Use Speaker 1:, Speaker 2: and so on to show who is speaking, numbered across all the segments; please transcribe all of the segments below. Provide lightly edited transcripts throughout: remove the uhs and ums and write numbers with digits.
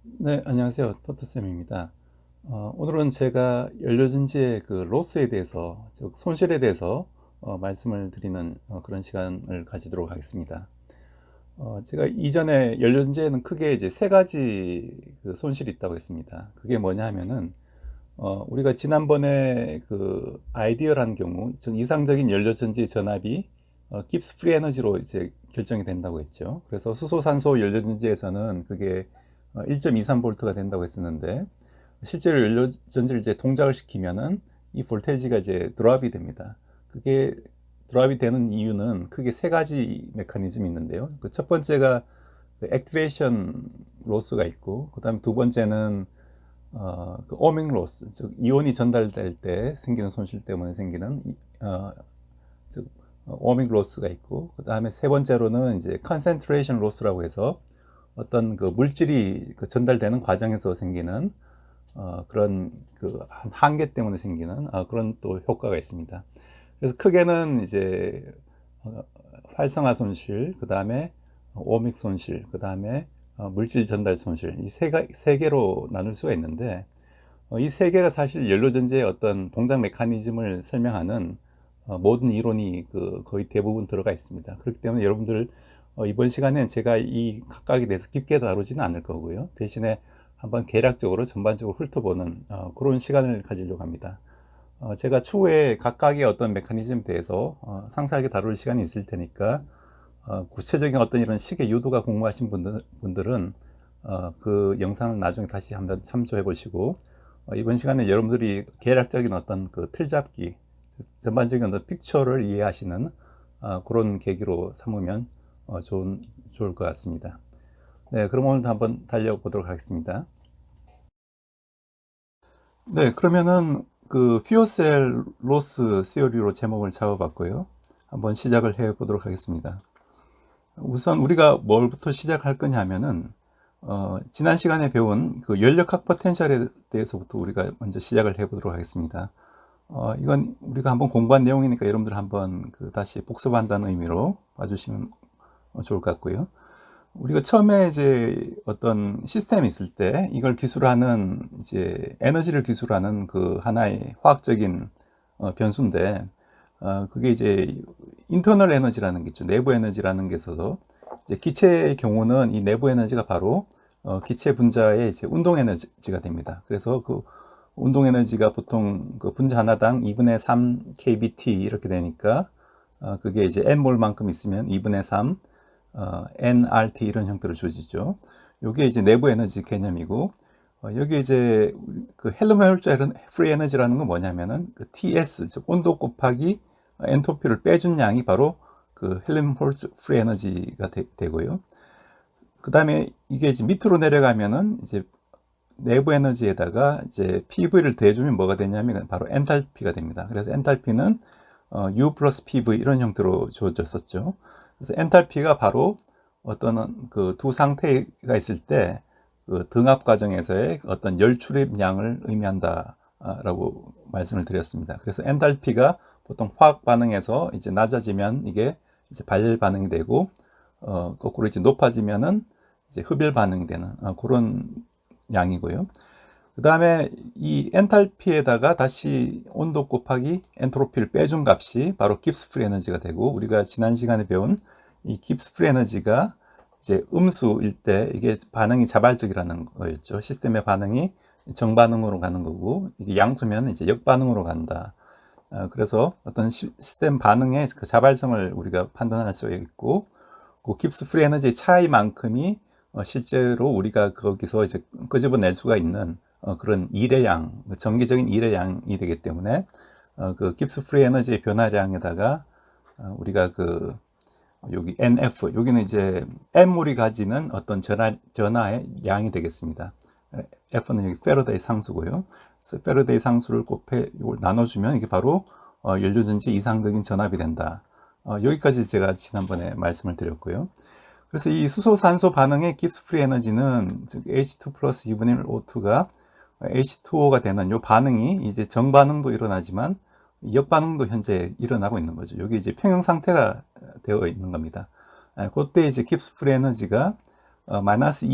Speaker 1: 네, 안녕하세요. 토트쌤입니다. 오늘은 제가 연료전지의 그 로스에 대해서, 즉 손실에 대해서 말씀을 드리는 그런 시간을 가지도록 하겠습니다. 제가 이전에 연료전지에는 크게 이제 세 가지 그 손실이 있다고 했습니다. 그게 뭐냐 하면은 우리가 지난번에 그 아이디어라는 경우, 즉 이상적인 연료전지 전압이 깁스 프리 에너지로 이제 결정이 된다고 했죠. 그래서 수소산소 연료전지에서는 그게 1.23볼트가 된다고 했었는데 실제로 연료전지를 이제 동작을 시키면은 이 볼테이지가 이제 드랍이 됩니다. 그게 드랍이 되는 이유는 크게 세 가지 메커니즘이 있는데요. 그 첫 번째가 그 액티베이션 로스가 있고, 그 다음에 두 번째는 그 오밍 로스, 즉 이온이 전달될 때 생기는 손실 때문에 생기는 즉 오밍 로스가 있고, 그 다음에 세 번째로는 이제 컨센트레이션 로스라고 해서 어떤 그 물질이 그 전달되는 과정에서 생기는 그런 그 한계 때문에 생기는 그런 또 효과가 있습니다. 그래서 크게는 이제 어, 활성화 손실, 그 다음에 오믹 손실, 그 다음에 물질 전달 손실, 이 세 개로 나눌 수가 있는데 이 세 개가 사실 연료전지의 어떤 동작 메커니즘을 설명하는 모든 이론이 그 거의 대부분 들어가 있습니다. 그렇기 때문에 여러분들 이번 시간엔 제가 이 각각에 대해서 깊게 다루지는 않을 거고요. 대신에 한번 개략적으로 전반적으로 훑어보는 그런 시간을 가지려고 합니다. 제가 추후에 각각의 어떤 메커니즘에 대해서 상세하게 다룰 시간이 있을 테니까 구체적인 어떤 이런 식의 유도가 궁금하신 분들은 그 영상을 나중에 다시 한번 참조해 보시고 이번 시간에 여러분들이 계략적인 어떤 그 틀잡기, 전반적인 어떤 픽처를 이해하시는 그런 계기로 삼으면 좋을 것 같습니다. 네, 그럼 오늘도 한번 달려보도록 하겠습니다. 네, 그러면은 그 퓨어셀 로스 시어리로 제목을 잡아봤고요. 한번 시작을 해 보도록 하겠습니다. 우선 우리가 뭘부터 시작할 거냐면은 지난 시간에 배운 그 연력학 포텐셜에 대해서부터 우리가 먼저 시작을 해보도록 하겠습니다. 이건 우리가 한번 공부한 내용이니까 여러분들 한번 그 다시 복습한다는 의미로 봐주시면 좋을 것 같고요. 우리가 처음에 이제 어떤 시스템이 있을 때 이걸 기술하는 이제 에너지를 기술하는 그 하나의 화학적인 변수인데 그게 이제 인터널 에너지라는 게 있죠. 내부 에너지라는 게 있어서 이제 기체의 경우는 이 내부 에너지가 바로 기체 분자의 이제 운동 에너지가 됩니다. 그래서 그 운동 에너지가 보통 그 분자 하나당 2분의 3 kBt 이렇게 되니까 그게 이제 n몰만큼 있으면 2분의 3 nRT 이런 형태로 주어지죠. 이게 이제 내부 에너지 개념이고 여기 이제 그 헬름홀츠 프리 에너지라는 건 뭐냐면은 그 TS 즉 온도 곱하기 엔트로피를 빼준 양이 바로 그 헬름홀츠 프리 에너지가 되고요. 그 다음에 이게 이제 밑으로 내려가면은 이제 내부 에너지에다가 이제 PV를 더해주면 뭐가 되냐면 바로 엔탈피가 됩니다. 그래서 엔탈피는 U 플러스 PV 이런 형태로 주어졌었죠. 그래서 엔탈피가 바로 어떤 그 두 상태가 있을 때 그 등압 과정에서의 어떤 열 출입량을 의미한다라고 말씀을 드렸습니다. 그래서 엔탈피가 보통 화학 반응에서 이제 낮아지면 이게 이제 발열 반응이 되고 거꾸로 이제 높아지면은 이제 흡열 반응이 되는 그런 양이고요. 그 다음에 이 엔탈피에다가 다시 온도 곱하기 엔트로피를 빼준 값이 바로 깁스 프리 에너지가 되고 우리가 지난 시간에 배운 이 깁스 프리 에너지가 이제 음수일 때 이게 반응이 자발적이라는 거였죠. 시스템의 반응이 정반응으로 가는 거고 이게 양수면 이제 역반응으로 간다. 그래서 어떤 시스템 반응의 그 자발성을 우리가 판단할 수 있고 그 깁스 프리 에너지의 차이만큼이 실제로 우리가 거기서 이제 끄집어낼 수가 있는 그런 일의 양, 정기적인 일의 양이 되기 때문에 그 깁스 프리 에너지의 변화량에다가 우리가 그 여기 NF, 여기는 이제 M몰이 가지는 어떤 전하의 양이 되겠습니다. F는 여기 페러데이 상수고요. 그래서 페러데이 상수를 곱해 이걸 나눠주면 이게 바로 연료전지 이상적인 전압이 된다. 여기까지 제가 지난번에 말씀을 드렸고요. 그래서 이 수소산소 반응의 깁스 프리 에너지는 즉 H2 플러스 2분의 1 O2가 H2O가 되는 이 반응이 이제 정반응도 일어나지만 역반응도 현재 일어나고 있는 거죠. 여기 이제 평형 상태가 되어 있는 겁니다. 그때 이제 깁스 프리 에너지가 마이너스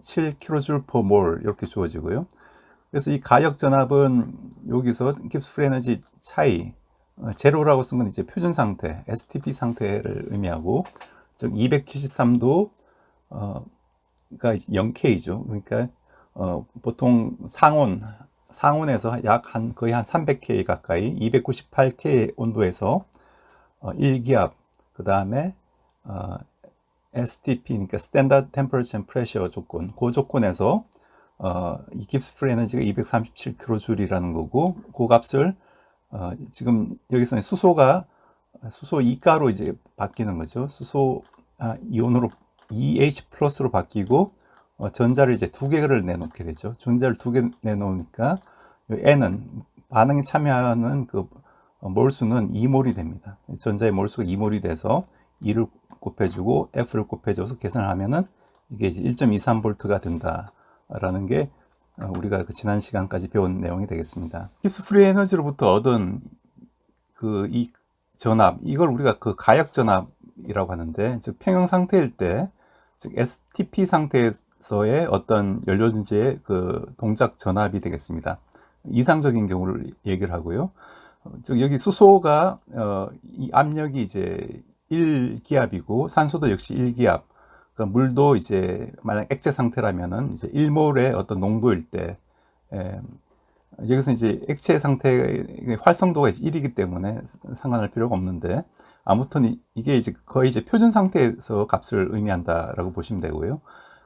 Speaker 1: 247kJ/mol 이렇게 주어지고요. 그래서 이 가역 전압은 여기서 깁스 프리 에너지 차이, 제로라고 쓴 건 이제 표준 상태, STP 상태를 의미하고, 즉 273도 가 0K죠. 그러니까 보통 상온에서 약 거의 한 300K 가까이 298K 온도에서 1기압, 그 다음에 STP, 그러니까 Standard Temperature and Pressure 조건, 그 조건에서 이 깁스 프리 에너지가 237kJ이라는 거고, 그 값을 지금 여기서는 수소 이가로 이제 바뀌는 거죠. 수소 이온으로 EH 플러스로 바뀌고, 전자를 이제 두 개를 내놓게 되죠. 전자를 두 개 내놓으니까 N은 반응에 참여하는 그 몰수는 2몰이 됩니다. 전자의 몰수가 2몰이 돼서 2를 곱해주고 F를 곱해줘서 계산을 하면은 이게 이제 1.23V가 된다라는 게 우리가 그 지난 시간까지 배운 내용이 되겠습니다. 깁스 프리 에너지로부터 얻은 그 이 전압, 이걸 우리가 그 가역 전압이라고 하는데, 즉 평형 상태일 때, 즉 STP 상태에서의 어떤 연료전지의 그 동작 전압이 되겠습니다. 이상적인 경우를 얘기를 하고요. 즉 여기 수소가 이 압력이 이제 1기압이고 산소도 역시 1기압. 그러니까 물도 이제 만약 액체 상태라면은 이제 1몰의 어떤 농도일 때, 여기서 이제 액체 상태의 활성도가 이제 1이기 때문에 상관할 필요가 없는데, 아무튼 이게 이제 거의 이제 표준 상태에서 값을 의미한다라고 보시면 되고요.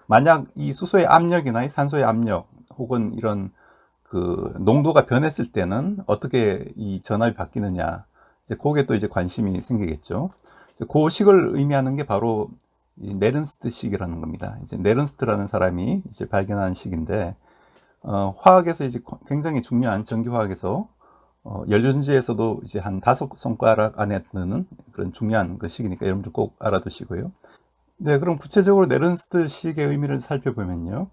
Speaker 1: 만약 이 수소의 압력이나 이 산소의 압력 혹은 이런 그 농도가 변했을 때는 어떻게 이 전압이 바뀌느냐, 이제 그게 또 이제 관심이 생기겠죠. 그 식을 의미하는 게 바로 이 네른스트 식이라는 겁니다. 이제 네른스트라는 사람이 이제 발견한 식인데, 화학에서 이제 굉장히 중요한 전기화학에서 연료전지에서도 이제 한 5손가락 안에 드는 그런 중요한 그 식이니까 여러분들 꼭 알아두시고요. 네, 그럼 구체적으로 네른스트 식의 의미를 살펴보면요.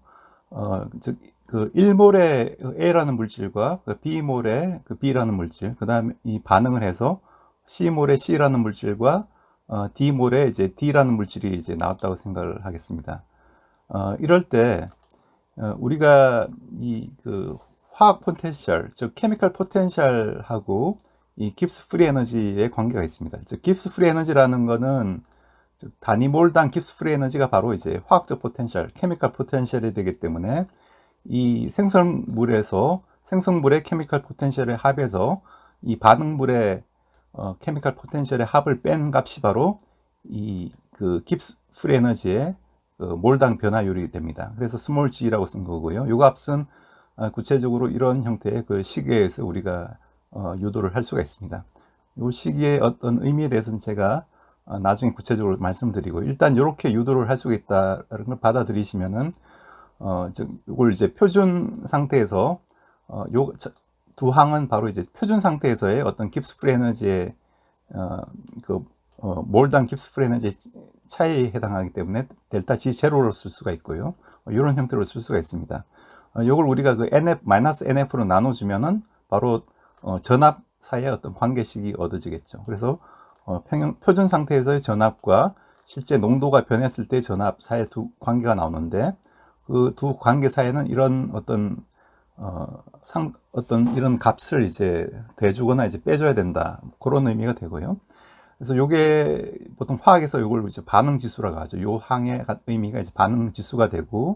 Speaker 1: 즉, 그 1몰의 A라는 물질과 그 B몰의 그 B라는 물질, 그 다음에 이 반응을 해서 C몰의 C라는 물질과 D몰의 이제 D라는 물질이 이제 나왔다고 생각을 하겠습니다. 이럴 때 우리가 이 그 화학 포텐셜, 즉 케미컬 포텐셜하고 이 깁스 프리 에너지의 관계가 있습니다. 즉 깁스 프리 에너지라는 거는 즉 단위 몰당 깁스 프리 에너지가 바로 이제 화학적 포텐셜, 케미컬 포텐셜이 되기 때문에 이 생성물의 케미컬 포텐셜의 합에서 이 반응물의 케미컬 포텐셜의 합을 뺀 값이 바로 이 그 깁스 프리 에너지의 몰당 변화율이 됩니다. 그래서 스몰 g라고 쓴 거고요. 이 값은 구체적으로 이런 형태의 그 시계에서 우리가 유도를 할 수가 있습니다. 이 시기의 어떤 의미에 대해서는 제가 나중에 구체적으로 말씀드리고, 일단 이렇게 유도를 할 수가 있다는 걸 받아들이시면은 이걸 이제 표준 상태에서 요 두 항은 바로 이제 표준 상태에서의 어떤 깁스 프리 에너지의 몰당 깁스 프리 에너지 차이에 해당하기 때문에 델타 G 제로로 쓸 수가 있고요. 이런 형태로 쓸 수가 있습니다. 이걸 우리가 그 NF, -NF로 나눠주면은 바로 전압 사이의 어떤 관계식이 얻어지겠죠. 그래서 표준 상태에서의 전압과 실제 농도가 변했을 때 전압 사이의 두 관계가 나오는데, 그 두 관계 사이에는 이런 어떤 이런 값을 이제 대주거나 이제 빼줘야 된다, 그런 의미가 되고요. 그래서 요게 보통 화학에서 요걸 이제 반응 지수라고 하죠. 요 항의 의미가 이제 반응 지수가 되고,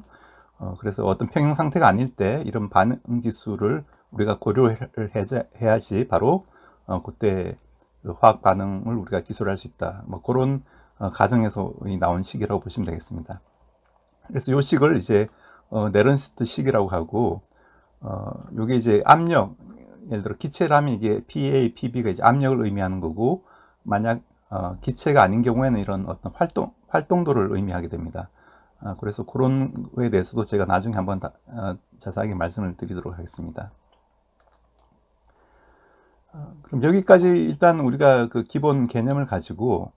Speaker 1: 그래서 어떤 평형 상태가 아닐 때 이런 반응 지수를 우리가 고려를 해야지 바로 그때 그 화학 반응을 우리가 기술할 수 있다, 뭐 그런 가정에서 나온 식이라고 보시면 되겠습니다. 그래서 요 식을 이제 네른스트 식이라고 하고, 요게 이제 압력, 예를 들어 기체라면 이게 PA, PB가 이제 압력을 의미하는 거고, 만약 기체가 아닌 경우에는 이런 어떤 활동도를 의미하게 됩니다. 그래서 그런 거에 대해서도 제가 나중에 한번 자세하게 말씀을 드리도록 하겠습니다. 그럼 여기까지 일단 우리가 그 기본 개념을 가지고,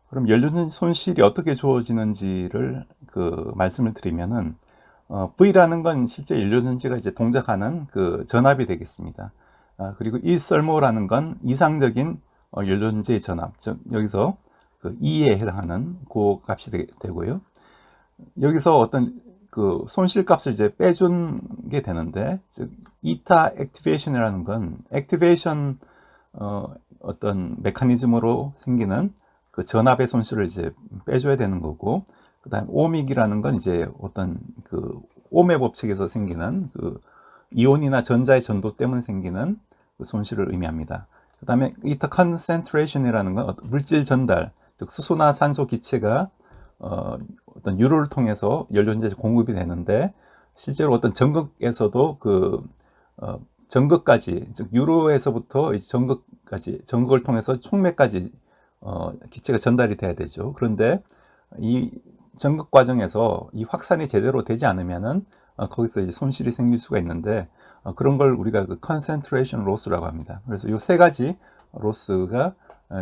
Speaker 1: 그럼 연료전지 손실이 어떻게 주어지는지를 그 말씀을 드리면은, V라는 건 실제 연료전지가 이제 동작하는 그 전압이 되겠습니다. 그리고 이 썰모라는 건 이상적인 연료전지의 전압, 즉 여기서 그 E에 해당하는 그 값이 되고요. 여기서 어떤 그 손실값을 이제 빼준 게 되는데, 즉 이타 액티베이션이라는 건 액티베이션 어떤 메커니즘으로 생기는 그 전압의 손실을 이제 빼줘야 되는 거고, 그다음 오믹이라는 건 이제 어떤 그 오메 법칙에서 생기는 그 이온이나 전자의 전도 때문에 생기는 그 손실을 의미합니다. 그다음에 이타 컨센트레이션이라는 건 물질 전달, 즉 수소나 산소 기체가 어떤 유로를 통해서 연료전자에 공급이 되는데, 실제로 어떤 전극에서도 그 전극까지, 즉 유로에서부터 전극까지, 전극을 통해서 촉매까지 기체가 전달이 돼야 되죠. 그런데 이 전극 과정에서 이 확산이 제대로 되지 않으면은 거기서 이제 손실이 생길 수가 있는데, 그런 걸 우리가 그 concentration loss라고 합니다. 그래서 이 세 가지 로스가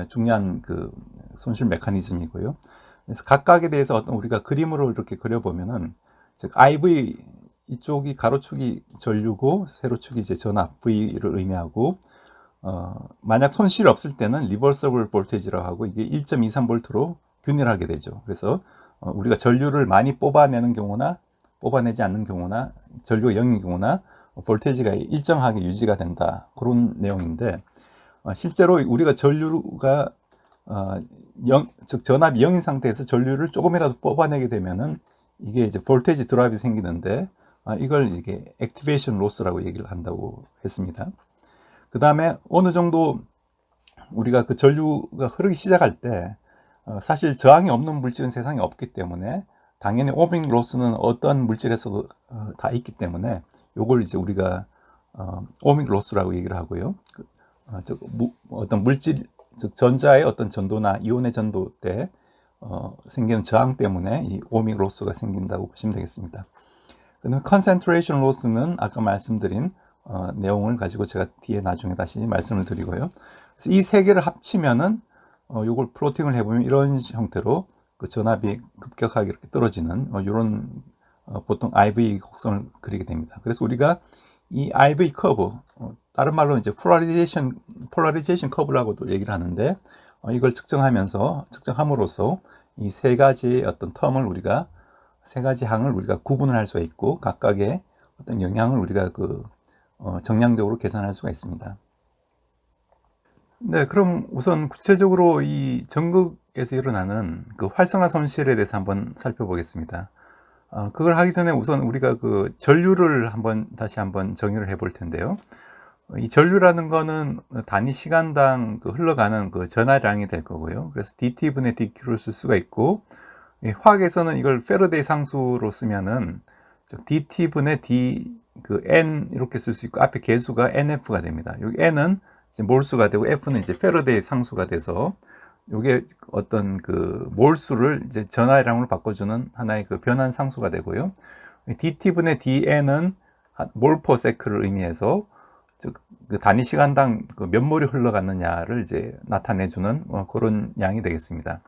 Speaker 1: 중요한 그 손실 메커니즘이고요. 그래서 각각에 대해서 어떤 우리가 그림으로 이렇게 그려보면은, 즉 IV 이쪽이 가로축이 전류고 세로축이 이제 전압 V를 의미하고, 만약 손실이 없을 때는 리버서블 볼테이지라고 하고, 이게 1.23V로 균일하게 되죠. 그래서 우리가 전류를 많이 뽑아내는 경우나 뽑아내지 않는 경우나 전류가 0인 경우나 볼테이지가 일정하게 유지가 된다, 그런 내용인데, 실제로 우리가 전류가 즉 전압이 0인 상태에서 전류를 조금이라도 뽑아내게 되면은 이게 이제 볼테이지 드랍이 생기는데, 이걸 이게 액티베이션 로스라고 얘기를 한다고 했습니다. 그 다음에 어느 정도 우리가 그 전류가 흐르기 시작할 때 사실 저항이 없는 물질은 세상에 없기 때문에 당연히 오밍 로스는 어떤 물질에서도 다 있기 때문에 요걸 이제 우리가 오밍 로스라고 얘기를 하고요. 어떤 물질, 즉 전자의 어떤 전도나 이온의 전도 때 생기는 저항 때문에 이 오밍 로스가 생긴다고 보시면 되겠습니다. 그다음에 컨센트레이션 로스는 아까 말씀드린 내용을 가지고 제가 뒤에 나중에 다시 말씀을 드리고요. 그래서 이 세 개를 합치면은 요걸 플로팅을 해보면 이런 형태로 그 전압이 급격하게 이렇게 떨어지는 이런 보통 IV 곡선을 그리게 됩니다. 그래서 우리가 이 IV 커브, 다른 말로 이제 폴라리제이션 커브라고도 얘기를 하는데, 이걸 측정함으로써 이 세 가지 어떤 텀을 우리가, 세 가지 항을 우리가 구분을 할 수가 있고, 각각의 어떤 영향을 우리가 그 정량적으로 계산할 수가 있습니다. 네, 그럼 우선 구체적으로 이 전극에서 일어나는 그 활성화 손실에 대해서 한번 살펴보겠습니다. 그걸 하기 전에 우선 우리가 그 전류를 다시 한번 정의를 해볼 텐데요. 이 전류라는 거는 단위 시간당 그 흘러가는 그 전하량이 될 거고요. 그래서 dT분의 dQ를 쓸 수가 있고, 화학에서는 이걸 페러데이 상수로 쓰면은 dT분의 d 그 n 이렇게 쓸 수 있고, 앞에 개수가 nf가 됩니다. 여기 n은 이제 몰수가 되고 f는 이제 페러데이 상수가 돼서, 요게 어떤 그 몰수를 이제 전하량으로 바꿔주는 하나의 그 변환 상수가 되고요. dT분의 dn은 몰퍼세크를 의미해서, 즉 그 단위 시간당 그 몇 몰이 흘러갔느냐를 이제 나타내주는 그런 양이 되겠습니다.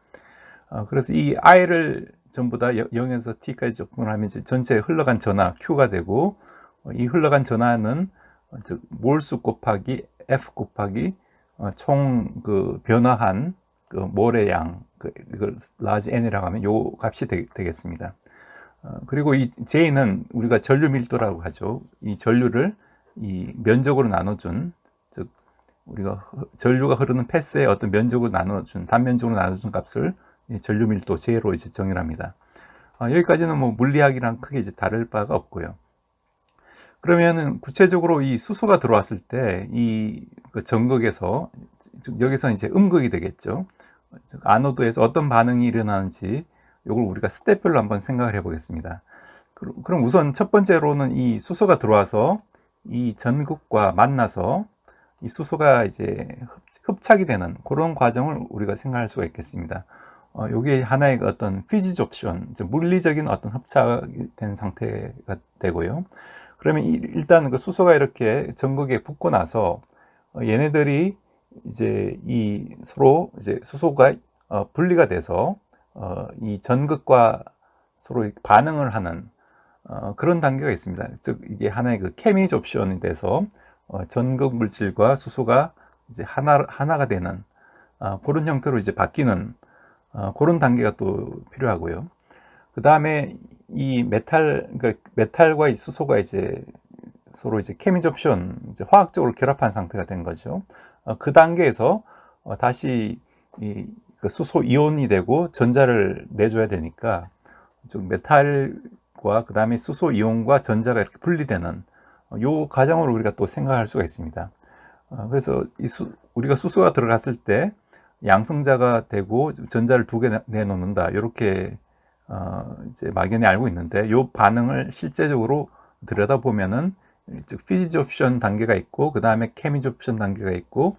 Speaker 1: 그래서 이 i를 전부 다 0에서 t까지 적분을 하면 이제 전체 흘러간 전하 q가 되고, 이 흘러간 전하는 즉 몰수 곱하기 f 곱하기 총 그 변화한 그 몰의 양, 이걸 large n이라고 하면 요 값이 되겠습니다. 그리고 이 J는 우리가 전류 밀도라고 하죠. 이 전류를 이 면적으로 나눠준, 즉 우리가 전류가 흐르는 패스의 어떤 면적으로 나눠준, 단면적으로 나눠준 값을 이 전류 밀도 J로 이제 정의를 합니다. 여기까지는 뭐 물리학이랑 크게 이제 다를 바가 없고요. 그러면은 구체적으로 이 수소가 들어왔을 때 이 그 전극에서, 여기서 이제 음극이 되겠죠. 즉 아노드에서 어떤 반응이 일어나는지 이걸 우리가 스텝별로 한번 생각을 해보겠습니다. 그럼 우선 첫 번째로는 이 수소가 들어와서 이 전극과 만나서 이 수소가 이제 흡착이 되는 그런 과정을 우리가 생각할 수가 있겠습니다. 이게 하나의 어떤 피지즈 옵션, 물리적인 어떤 흡착이 된 상태가 되고요. 그러면 일단 그 수소가 이렇게 전극에 붙고 나서 얘네들이 이제 이 서로 이제 수소가 분리가 돼서 이 전극과 서로 반응을 하는 그런 단계가 있습니다. 즉 이게 하나의 그 케미즈 옵션이 돼서 전극 물질과 수소가 이제 하나가 되는 그런 형태로 이제 바뀌는 그런 단계가 또 필요하고요. 그 다음에 이 그러니까 메탈과 이 수소가 이제 서로 이제 케미접션, 이제 화학적으로 결합한 상태가 된 거죠. 그 단계에서 다시 그 수소 이온이 되고 전자를 내줘야 되니까 좀 메탈과 그 다음에 수소 이온과 전자가 이렇게 분리되는 요 과정으로 우리가 또 생각할 수가 있습니다. 그래서 우리가 수소가 들어갔을 때 양성자가 되고 전자를 두 개 내놓는다, 이렇게 이제 막연히 알고 있는데, 이 반응을 실제적으로 들여다보면은 피지접션 단계가 있고 그 다음에 케미접션 단계가 있고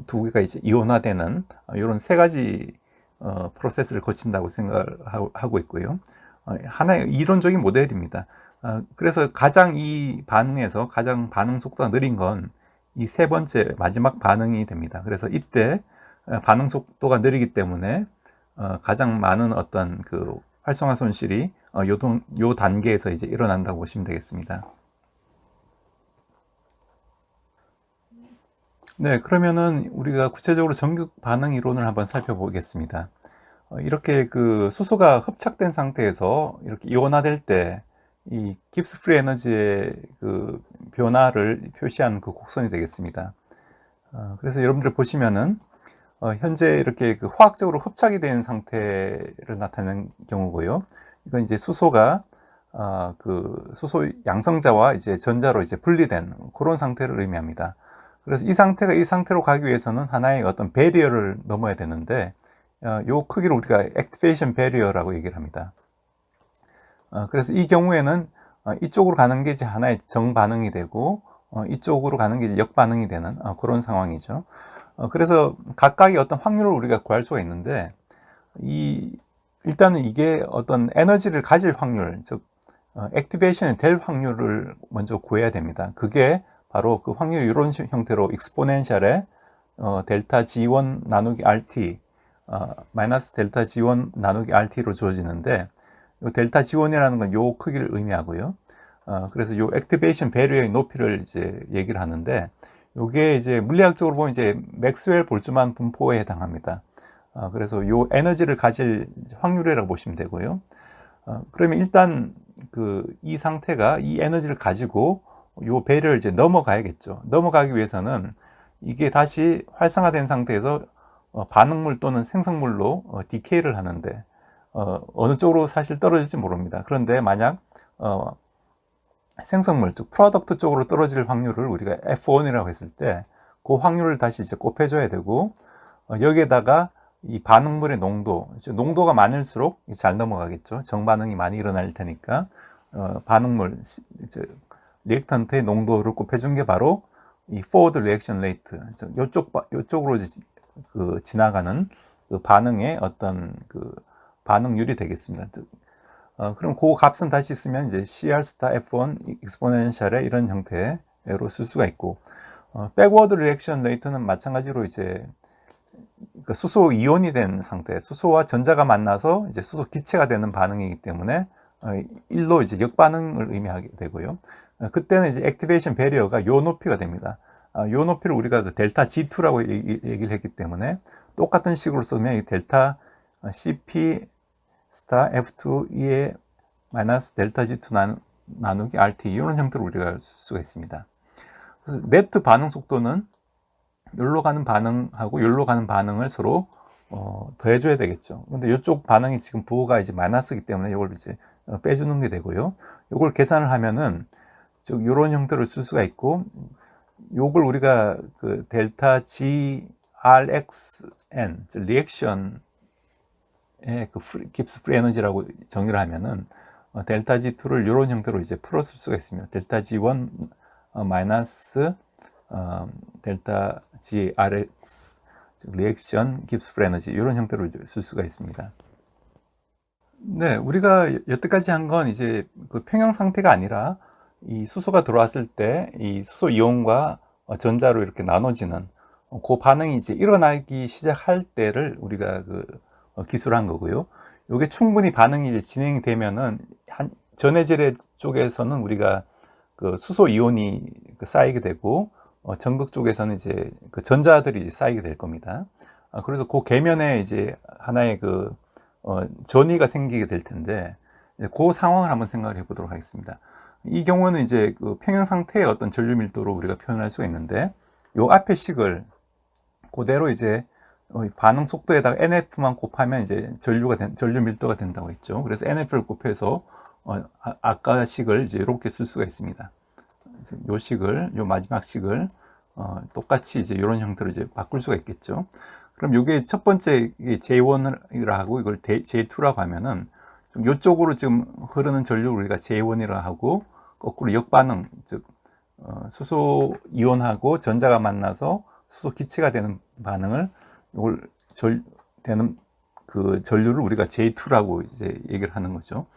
Speaker 1: 두 개가 이제 이온화되는 이런 세 가지 프로세스를 거친다고 생각하고 있고요. 하나의 이론적인 모델입니다. 그래서 가장 이 반응에서 가장 반응 속도가 느린 건 이 세 번째 마지막 반응이 됩니다. 그래서 이때 반응 속도가 느리기 때문에 가장 많은 어떤 그 활성화 손실이 요 단계에서 이제 일어난다고 보시면 되겠습니다. 네, 그러면은 우리가 구체적으로 전극 반응 이론을 한번 살펴보겠습니다. 이렇게 그 수소가 흡착된 상태에서 이렇게 이온화될 때 이 깁스 프리 에너지의 그 변화를 표시한 그 곡선이 되겠습니다. 그래서 여러분들 보시면은 현재 이렇게 그 화학적으로 흡착이 된 상태를 나타내는 경우고요. 이건 이제 수소가 그 수소 양성자와 이제 전자로 이제 분리된 그런 상태를 의미합니다. 그래서 이 상태로 가기 위해서는 하나의 어떤 배리어를 넘어야 되는데, 요 크기를 우리가 액티베이션 배리어라고 얘기를 합니다. 그래서 이 경우에는 이쪽으로 가는 게 이제 하나의 정반응이 되고 이쪽으로 가는 게 이제 역반응이 되는 그런 상황이죠. 그래서 각각의 어떤 확률을 우리가 구할 수가 있는데, 일단은 이게 어떤 에너지를 가질 확률, 즉 액티베이션이 될 확률을 먼저 구해야 됩니다. 그게 바로 그 확률이 이런 형태로 익스포넨셜에 델타 G1 나누기 RT 마이너스 델타 G1 나누기 RT로 주어지는데, 요 델타 G1이라는 건 요 크기를 의미하고요. 그래서 요 액티베이션 배리어의 높이를 이제 얘기를 하는데, 요게 이제 물리학적으로 보면 이제 맥스웰 볼츠만 분포에 해당합니다. 그래서 요 에너지를 가질 확률이라고 보시면 되고요. 그러면 일단 이 상태가 이 에너지를 가지고 요 배를 이제 넘어가야겠죠. 넘어가기 위해서는 이게 다시 활성화된 상태에서 반응물 또는 생성물로 디케이를 하는데 어느 쪽으로 사실 떨어질지 모릅니다. 그런데 만약 생성물, 즉 프로덕트 쪽으로 떨어질 확률을 우리가 F1이라고 했을 때 그 확률을 다시 이제 곱해줘야 되고, 여기에다가 이 반응물의 농도가 많을수록 잘 넘어가겠죠. 정반응이 많이 일어날 테니까 반응물, 리액턴트의 농도를 곱해준 게 바로 이 forward reaction rate, 요쪽으로 지나가는 그 반응의 어떤 그 반응률이 되겠습니다. 그럼 그 값은 다시 쓰면 이제 CR 스타 F1 익스포넨셜의 이런 형태로 쓸 수가 있고, 백워드 리액션 레이트는 마찬가지로 이제 수소 이온이 된 상태, 수소와 전자가 만나서 이제 수소 기체가 되는 반응이기 때문에 일로 이제 역반응을 의미하게 되고요. 그때는 이제 액티베이션 배리어가 요 높이가 됩니다. 요 높이를 우리가 그 델타 G2라고 얘기를 했기 때문에 똑같은 식으로 쓰면 이 델타 CP 스타 F2E의 마이너스 델타 G2 나누기 RT, 이런 형태로 우리가 쓸 수가 있습니다. 그래서 네트 반응 속도는 여기로 가는 반응하고 여기로 가는 반응을 서로 더해줘야 되겠죠. 근데 이쪽 반응이 지금 부호가 이제 마이너스이기 때문에 이걸 이제 빼주는 게 되고요. 이걸 계산을 하면은 즉 이런 형태로 쓸 수가 있고, 요걸 우리가 그 델타 G RXN, 즉 리액션의 그 깁스 프리 에너지라고 정의를 하면은 델타 G2를 이런 형태로 이제 풀었을 수가 있습니다. 델타 G1 마이너스 델타 G RX, 즉 리액션 깁스 프리 에너지, 이런 형태로 쓸 수가 있습니다. 네, 우리가 여태까지 한 건 이제 그 평형 상태가 아니라 이 수소가 들어왔을 때 이 수소 이온과 전자로 이렇게 나눠지는 그 반응이 이제 일어나기 시작할 때를 우리가 기술한 거고요. 이게 충분히 반응이 이제 진행이 되면은 전해질의 쪽에서는 우리가 그 수소 이온이 쌓이게 되고 전극 쪽에서는 이제 그 전자들이 쌓이게 될 겁니다. 그래서 그 계면에 이제 하나의 전이가 생기게 될 텐데, 그 상황을 한번 생각을 해보도록 하겠습니다. 이 경우는 이제 그 평형 상태의 어떤 전류 밀도로 우리가 표현할 수가 있는데, 요 앞에 식을 그대로 이제 반응 속도에다가 NF만 곱하면 이제 전류 밀도가 된다고 했죠. 그래서 NF를 곱해서 아까 식을 이제 이렇게 쓸 수가 있습니다. 요 마지막 식을 똑같이 이제 이런 형태로 이제 바꿀 수가 있겠죠. 그럼 요게 첫 번째 J1이라 하고 이걸 J2라고 하면은 요쪽으로 지금 흐르는 전류를 우리가 J1이라 하고, 거꾸로 역반응, 즉 수소 이온하고 전자가 만나서 수소 기체가 되는 반응을 이걸 되는 그 전류를 우리가 J2라고 이제 얘기를 하는 거죠.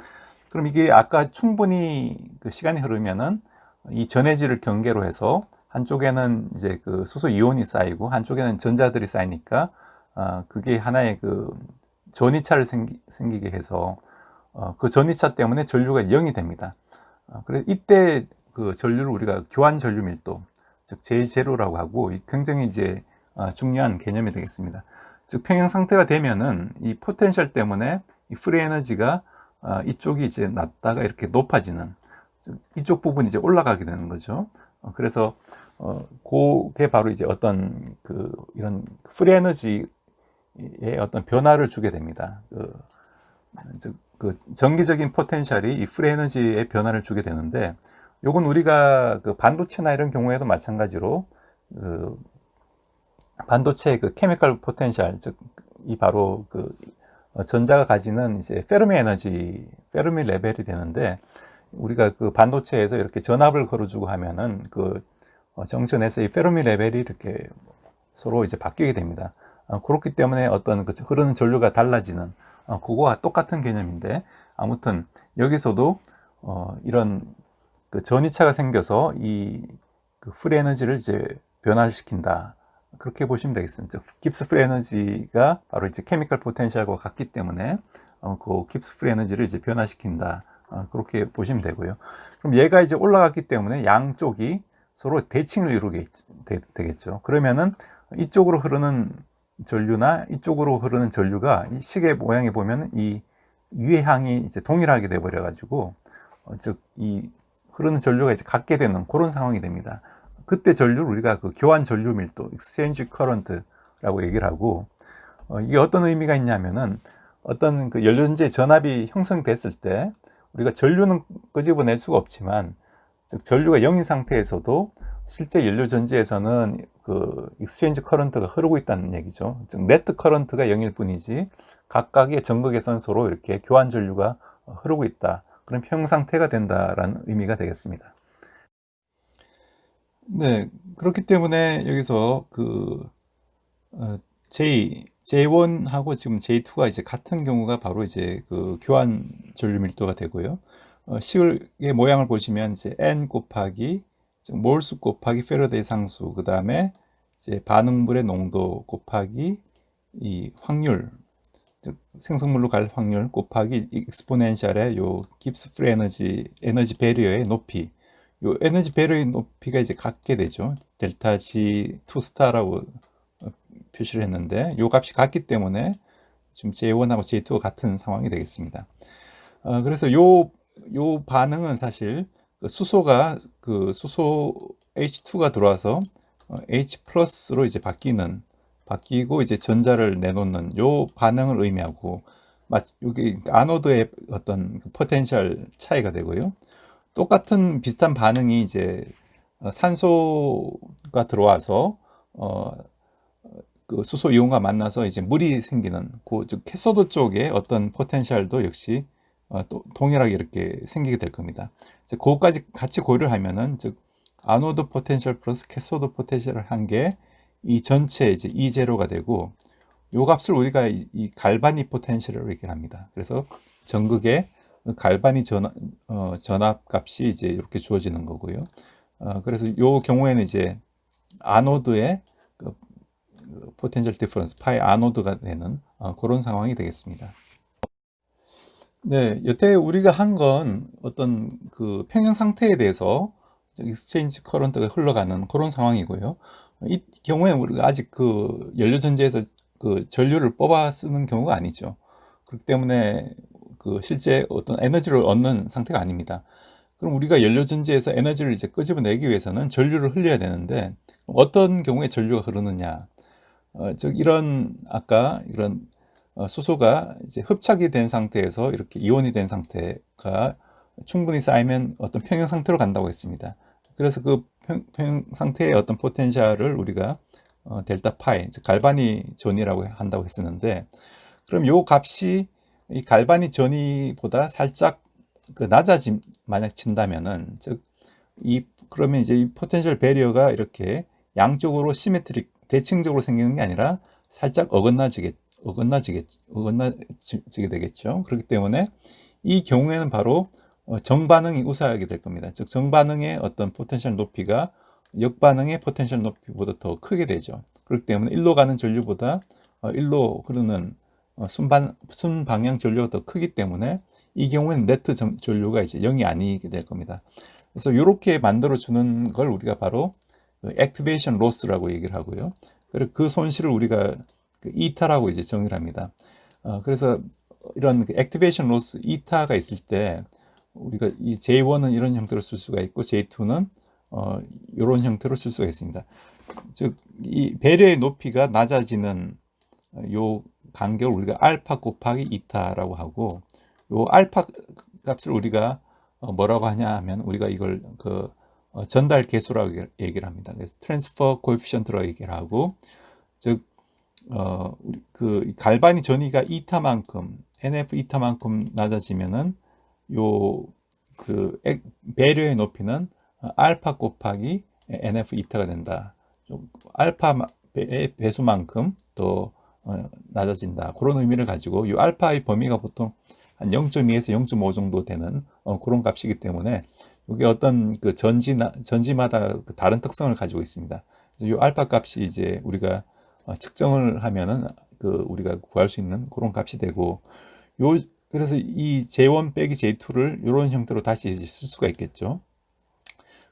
Speaker 1: 그럼 이게 아까 충분히 그 시간이 흐르면은 이 전해질을 경계로 해서 한쪽에는 이제 그 수소 이온이 쌓이고 한쪽에는 전자들이 쌓이니까 그게 하나의 그 전이차를 생기게 해서 그 전이차 때문에 전류가 0이 됩니다. 그래서 이때 그 전류를 우리가 교환 전류 밀도, 즉 J0라고 하고, 굉장히 이제 중요한 개념이 되겠습니다. 즉 평형 상태가 되면은 이 포텐셜 때문에 이 프리 에너지가 이쪽이 이제 낮다가 이렇게 높아지는, 이쪽 부분이 이제 올라가게 되는 거죠. 그래서 그게 바로 이제 어떤 그 이런 프리 에너지의 어떤 변화를 주게 됩니다. 그 정기적인 포텐셜이 이 프리 에너지의 변화를 주게 되는데, 요건 우리가 그 반도체나 이런 경우에도 마찬가지로 그 반도체의 그 케미컬 포텐셜, 즉 이 바로 그 전자가 가지는 이제 페르미 레벨이 되는데, 우리가 그 반도체에서 이렇게 전압을 걸어주고 하면은 그 정전에서 이 페르미 레벨이 이렇게 서로 이제 바뀌게 됩니다. 그렇기 때문에 어떤 그 흐르는 전류가 달라지는, 그거와 똑같은 개념인데, 아무튼 여기서도 이런 그 전이차가 생겨서 이 그 프리 에너지를 이제 변화시킨다, 그렇게 보시면 되겠습니다. 깁스 프리 에너지가 바로 이제 케미컬 포텐셜과 같기 때문에 그 깁스 프리 에너지를 이제 변화시킨다, 그렇게 보시면 되고요. 그럼 얘가 이제 올라갔기 때문에 양쪽이 서로 대칭을 이루게 되겠죠. 그러면은 이쪽으로 흐르는 전류나 이쪽으로 흐르는 전류가 이 식의 모양에 보면 이 위의 향이 이제 동일하게 돼 버려 가지고 즉 이 흐르는 전류가 이제 같게 되는 그런 상황이 됩니다. 그때 전류를 우리가 그 교환 전류 밀도, exchange current라고 얘기를 하고, 이게 어떤 의미가 있냐면은 어떤 그 연료전지의 전압이 형성됐을 때 우리가 전류는 끄집어낼 수가 없지만, 즉 전류가 0인 상태에서도 실제 연료전지에서는 그 익스체인지 커런트가 흐르고 있다는 얘기죠. 즉 네트 커런트가 0일 뿐이지 각각의 전극에서는 서로 이렇게 교환 전류가 흐르고 있다, 그런 평형 상태가 된다라는 의미가 되겠습니다. 네, 그렇기 때문에 여기서 그 J1하고 지금 J2가 이제 같은 경우가 바로 이제 그 교환 전류 밀도가 되고요. 식의 모양을 보시면 이제 N 곱하기 몰수 곱하기 패러데이 상수, 그 다음에 이제 반응물의 농도 곱하기 이 확률, 생성물로 갈 확률 곱하기 익스포넨셜의 요 깁스 프리 에너지 배리어의 높이, 요 에너지 배리어의 높이가 이제 같게 되죠. 델타 G2 스타라고 표시를 했는데, 요 값이 같기 때문에 지금 J1하고 J2가 같은 상황이 되겠습니다. 그래서 요 반응은 사실 그 수소 H2가 들어와서 H 플러스로 이제 바뀌고 이제 전자를 내놓는 요 반응을 의미하고, 여기 아노드의 어떤 그 포텐셜 차이가 되고요. 똑같은 비슷한 반응이 이제 산소가 들어와서 그 수소 이온과 만나서 이제 물이 생기는 즉 캐소드 쪽에 어떤 포텐셜도 역시 또 동일하게 이렇게 생기게 될 겁니다. 이제 그것까지 같이 고려를 하면은, 즉 아노드 포텐셜 플러스 캐소드 포텐셜을 한 게 이 전체 이제 E0가 되고, 요 값을 우리가 이 갈바니 포텐셜이라고 얘기를 합니다. 그래서 전극의 갈바니 전압 값이 이제 이렇게 주어지는 거고요. 그래서 요 경우에는 이제 아노드의 그 포텐셜 디퍼런스 파이 아노드가 되는 그런 상황이 되겠습니다. 네, 여태 우리가 한 건 어떤 그 평형 상태에 대해서 익스체인지 커런트가 흘러가는 그런 상황이고요. 이 경우에 우리가 아직 그 연료전지에서 그 전류를 뽑아 쓰는 경우가 아니죠. 그렇기 때문에 그 실제 어떤 에너지를 얻는 상태가 아닙니다. 그럼 우리가 연료 전지에서 에너지를 이제 끄집어내기 위해서는 전류를 흘려야 되는데 어떤 경우에 전류가 흐르느냐? 즉 이런 아까 이런 수소가 이제 흡착이 된 상태에서 이렇게 이온이 된 상태가 충분히 쌓이면 어떤 평형 상태로 간다고 했습니다. 그래서 그 평형 상태의 어떤 포텐셜을 우리가 델타 파이, 즉 갈바니 전이라고 한다고 했었는데, 그럼 요 값이 이 갈바니 전이보다 살짝 그 낮아짐 만약 친다면은, 즉 이 그러면 이제 이 포텐셜 배리어가 이렇게 양쪽으로 시메트릭 대칭적으로 생기는 게 아니라 살짝 어긋나지게 되겠죠. 그렇기 때문에 이 경우에는 바로 정반응이 우사하게 될 겁니다. 즉 정반응의 어떤 포텐셜 높이가 역반응의 포텐셜 높이보다 더 크게 되죠. 그렇기 때문에 일로 가는 전류보다 일로 흐르는 순방향 전류가 더 크기 때문에 이 경우에는 네트 전류가 이제 0이 아니게 될 겁니다. 그래서 이렇게 만들어 주는 걸 우리가 바로 액티베이션 로스라고 얘기를 하고요. 그리고 그 손실을 우리가 이타라고 이제 정의를 합니다. 그래서 이런 액티베이션 로스 이타가 있을 때 우리가 이 J1은 이런 형태로 쓸 수가 있고 J2는 이런 형태로 쓸 수가 있습니다. 즉 이 배려의 높이가 낮아지는 요 간격을 우리가 알파 곱하기 이타라고 하고, 요 알파 값을 우리가 뭐라고 하냐 하면 우리가 이걸 전달 계수라고 얘기를 합니다. 그래서 트랜스퍼 코에피션트라고 얘기를 하고, 즉 그 갈바니 전이가 이타만큼 NF 이타만큼 낮아지면은 요 그 배려의 높이는 알파 곱하기 NF 이타가 된다. 좀 알파 배수만큼 더 낮아진다. 그런 의미를 가지고 이 알파의 범위가 보통 한 0.2에서 0.5 정도 되는 그런 값이기 때문에 이게 어떤 그 전지마다 그 다른 특성을 가지고 있습니다. 이 알파 값이 이제 우리가 측정을 하면은 그 우리가 구할 수 있는 그런 값이 되고, 그래서 이 J1 빼기 J2를 이런 형태로 다시 쓸 수가 있겠죠.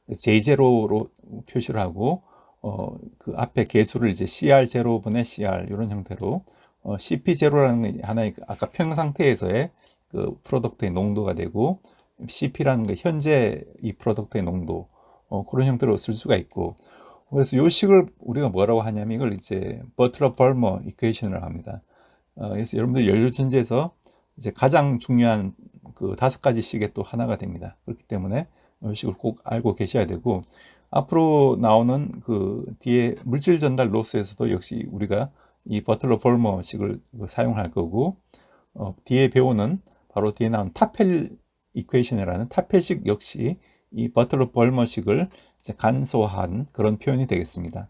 Speaker 1: J0로 표시를 하고 그 앞에 계수를 이제 CR0분의 CR 이런 형태로 CP0라는 하나의 아까 평 상태에서의 그 프로덕트의 농도가 되고, CP라는 게 현재 이 프로덕트의 농도, 그런 형태로 쓸 수가 있고, 그래서 이 식을 우리가 뭐라고 하냐면 이걸 이제 버틀러 벌머 이퀘이션을 합니다. 그래서 여러분들 연료 전지에서 이제 가장 중요한 그 5가지 식의 또 하나가 됩니다. 그렇기 때문에 이 식을 꼭 알고 계셔야 되고, 앞으로 나오는 그 뒤에 물질 전달 로스에서도 역시 우리가 이 버틀러 벌머 식을 사용할 거고, 뒤에 배우는 바로 뒤에 나온 타펠 이퀘이션이라는 타펠식 역시 이 버틀러 벌머식을 이제 간소한 그런 표현이 되겠습니다.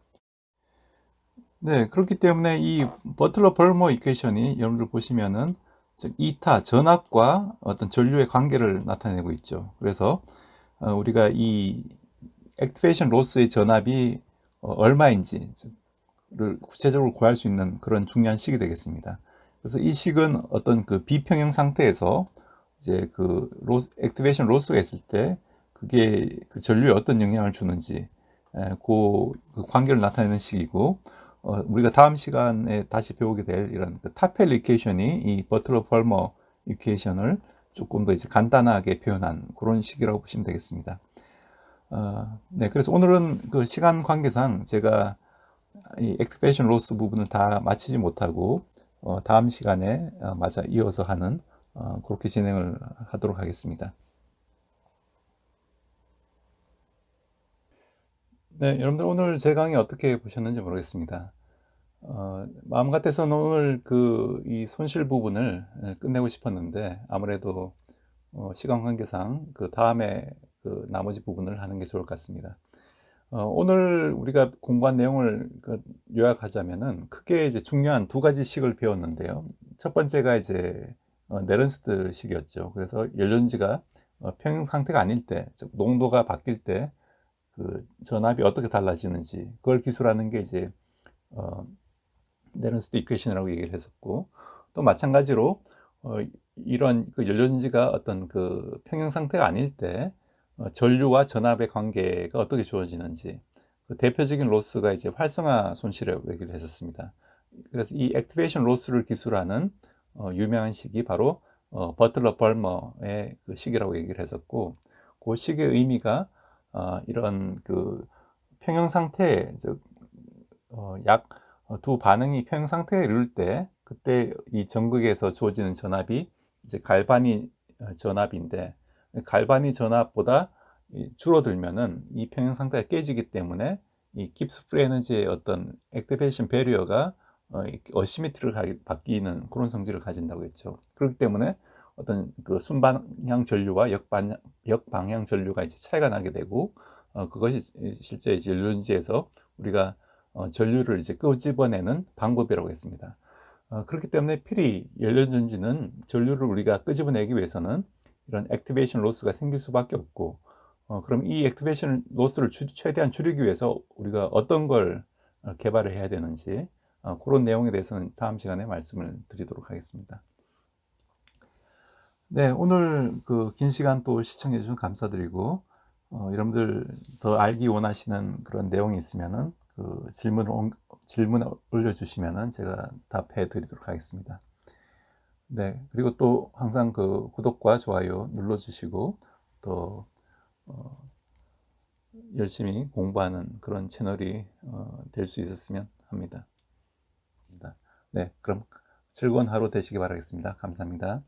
Speaker 1: 네, 그렇기 때문에 이 버틀러 벌머 이퀘이션이 여러분들 보시면은 즉 이타 전압과 어떤 전류의 관계를 나타내고 있죠. 그래서 우리가 이 액티베이션 로스의 전압이 얼마인지를 구체적으로 구할 수 있는 그런 중요한 식이 되겠습니다. 그래서 이 식은 어떤 그 비평형 상태에서 이제 그 액티베이션 로스가 있을 때 그게 그 전류에 어떤 영향을 주는지 그 관계를 나타내는 식이고, 우리가 다음 시간에 다시 배우게 될 이런 그 타펠 이퀘이션이 이 버틀러 벌머 이퀘이션을 조금 더 이제 간단하게 표현한 그런 식이라고 보시면 되겠습니다. 네, 그래서 오늘은 그 시간 관계상 제가 이 액티베이션 로스 부분을 다 마치지 못하고 다음 시간에 맞아 이어서 하는 그렇게 진행을 하도록 하겠습니다. 네, 여러분들 오늘 제 강의 어떻게 보셨는지 모르겠습니다. 마음 같아서는 오늘 그 이 손실 부분을 끝내고 싶었는데 아무래도 시간 관계상 그 다음에 그 나머지 부분을 하는 게 좋을 것 같습니다. 오늘 우리가 공부한 내용을 요약하자면은 크게 이제 중요한 2가지 식을 배웠는데요. 첫 번째가 이제 네른스트 식이었죠. 그래서 연료전지가 평형 상태가 아닐 때, 즉 농도가 바뀔 때 그 전압이 어떻게 달라지는지 그걸 기술하는 게 이제 네른스트 이퀘이션이라고 얘기를 했었고, 또 마찬가지로 이런 그 연료전지가 어떤 그 평형 상태가 아닐 때 전류와 전압의 관계가 어떻게 주어지는지, 그 대표적인 로스가 이제 활성화 손실이라고 얘기를 했었습니다. 그래서 이 액티베이션 로스를 기술하는 유명한 식이 바로 버틀러 벌머의 그 시계라고 얘기를 했었고, 그 시계의 의미가 이런 그 평형 상태, 즉 약 두 반응이 평형 상태에 이를 때, 그때 이 전극에서 주어지는 전압이 이제 갈바니 전압인데, 갈바니 전압보다 줄어들면은 이 평형 상태가 깨지기 때문에 이 깁스 프리 에너지의 어떤 액티베이션 배리어가 어시미트를 바뀌는 그런 성질을 가진다고 했죠. 그렇기 때문에 어떤 그 순방향 전류와 역방향 전류가 이제 차이가 나게 되고, 그것이 실제 이제 연료전지에서 우리가 전류를 이제 끄집어내는 방법이라고 했습니다. 그렇기 때문에 필히 연료전지는 전류를 우리가 끄집어내기 위해서는 이런 액티베이션 로스가 생길 수밖에 없고, 그럼 이 액티베이션 로스를 최대한 줄이기 위해서 우리가 어떤 걸 개발을 해야 되는지, 그런 내용에 대해서는 다음 시간에 말씀을 드리도록 하겠습니다. 네, 오늘 그 긴 시간 또 시청해 주셔서 감사드리고, 여러분들 더 알기 원하시는 그런 내용이 있으면은 그 질문을 올려주시면은 제가 답해 드리도록 하겠습니다. 네, 그리고 또 항상 그 구독과 좋아요 눌러주시고, 또 열심히 공부하는 그런 채널이 될 수 있었으면 합니다. 네, 그럼 즐거운 하루 되시기 바라겠습니다. 감사합니다.